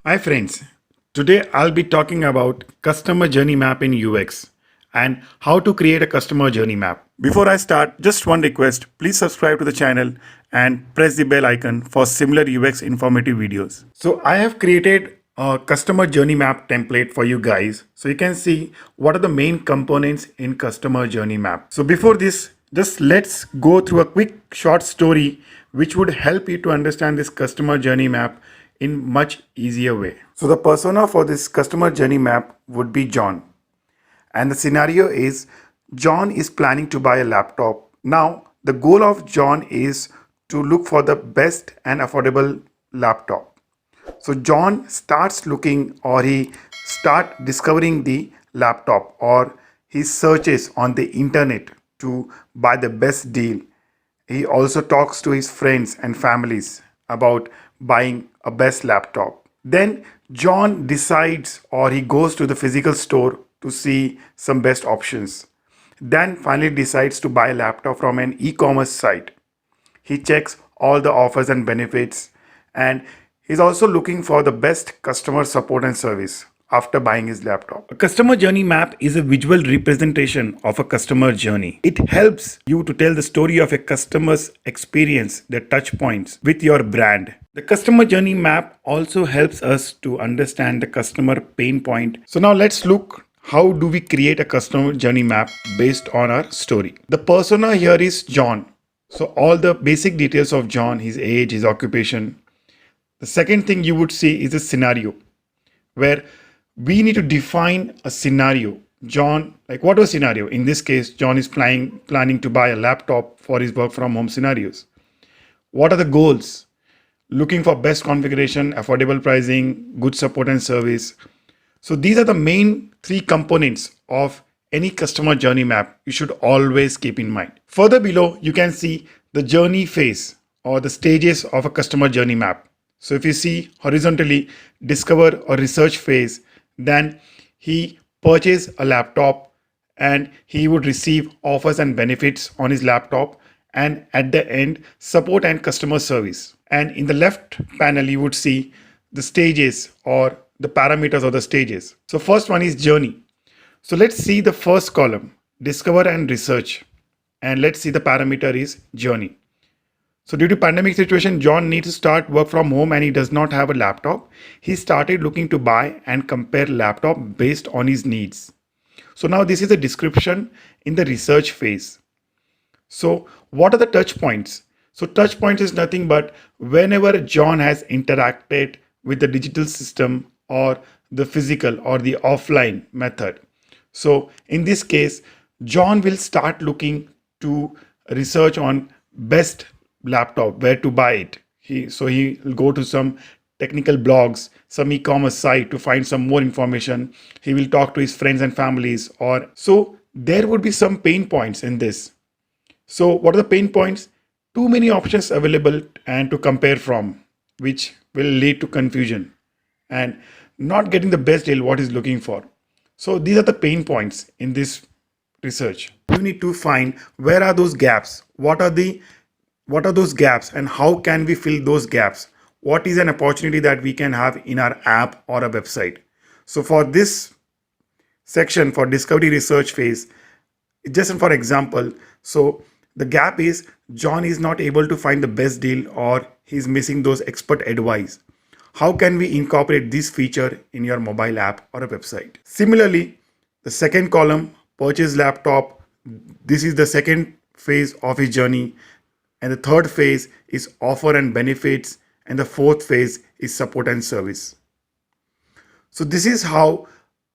Hi friends, today I'll be talking about customer journey map in UX and how to create a customer journey map. Before I start, just one request, please subscribe to the channel and press the bell icon for similar UX informative videos. So I have created a customer journey map template for you guys so you can see what are the main components in customer journey map. So before this, just let's go through a quick short story which would help you to understand this customer journey map in much easier way. So the persona for this customer journey map would be John. And the scenario is John is planning to buy a laptop. Now, the goal of John is to look for the best and affordable laptop. So John starts looking or he start discovering the laptop or he searches on the internet to buy the best deal. He also talks to his friends and families about buying a best laptop. Then John decides or he goes to the physical store to see some best options. Then finally decides to buy a laptop from an e-commerce site. He checks all the offers and benefits and he's also looking for the best customer support and service after buying his laptop. A customer journey map is a visual representation of a customer journey. It helps you to tell the story of a customer's experience, their touch points with your brand. The customer journey map also helps us to understand the customer pain point. So now let's look how do we create a customer journey map based on our story. The persona here is John. So all the basic details of John, his age, his occupation. The second thing you would see is a scenario where we need to define a scenario. John, like what was scenario? In this case, John is planning to buy a laptop for his work from home scenarios. What are the goals? Looking for best configuration, affordable pricing, good support and service. So these are the main three components of any customer journey map you should always keep in mind. Further below, you can see the journey phase or the stages of a customer journey map. So if you see horizontally, discover or research phase, then he purchased a laptop and he would receive offers and benefits on his laptop, and at the end support and customer service. And in the left panel you would see the stages or the parameters of the stages. So first one is journey. So let's see the first column, discover and research, and let's see the parameter is journey. So due to pandemic situation, John needs to start work from home and he does not have a laptop. He started looking to buy and compare laptop based on his needs. So now this is a description in the research phase. So what are the touch points? So touch points is nothing but whenever John has interacted with the digital system or the physical or the offline method. So in this case, John will start looking to research on best laptop, where to buy it. He will go to some technical blogs, some e-commerce site to find some more information. He will talk to his friends and families, or so there would be some pain points in this. So what are the pain points? Too many options available and to compare from, which will lead to confusion and not getting the best deal what he's looking for. So these are the pain points in this research. You need to find where are those gaps, what are those gaps and how can we fill those gaps? What is an opportunity that we can have in our app or a website? So for this section, for discovery research phase, just for example, so the gap is John is not able to find the best deal or he's missing those expert advice. How can we incorporate this feature in your mobile app or a website? Similarly, the second column, purchase laptop, this is the second phase of his journey. And the third phase is offer and benefits. And the fourth phase is support and service. So this is how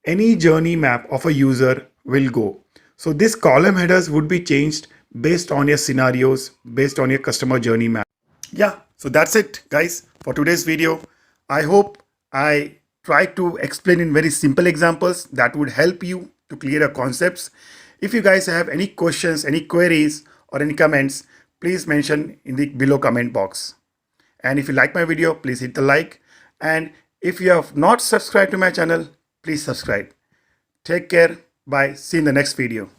any journey map of a user will go. So this column headers would be changed based on your scenarios, based on your customer journey map. Yeah, so that's it guys for today's video. I hope I tried to explain in very simple examples that would help you to clear your concepts. If you guys have any questions, any queries or any comments, please mention in the below comment box. And if you like my video, please hit the like. And if you have not subscribed to my channel, please subscribe. Take care. Bye. See you in the next video.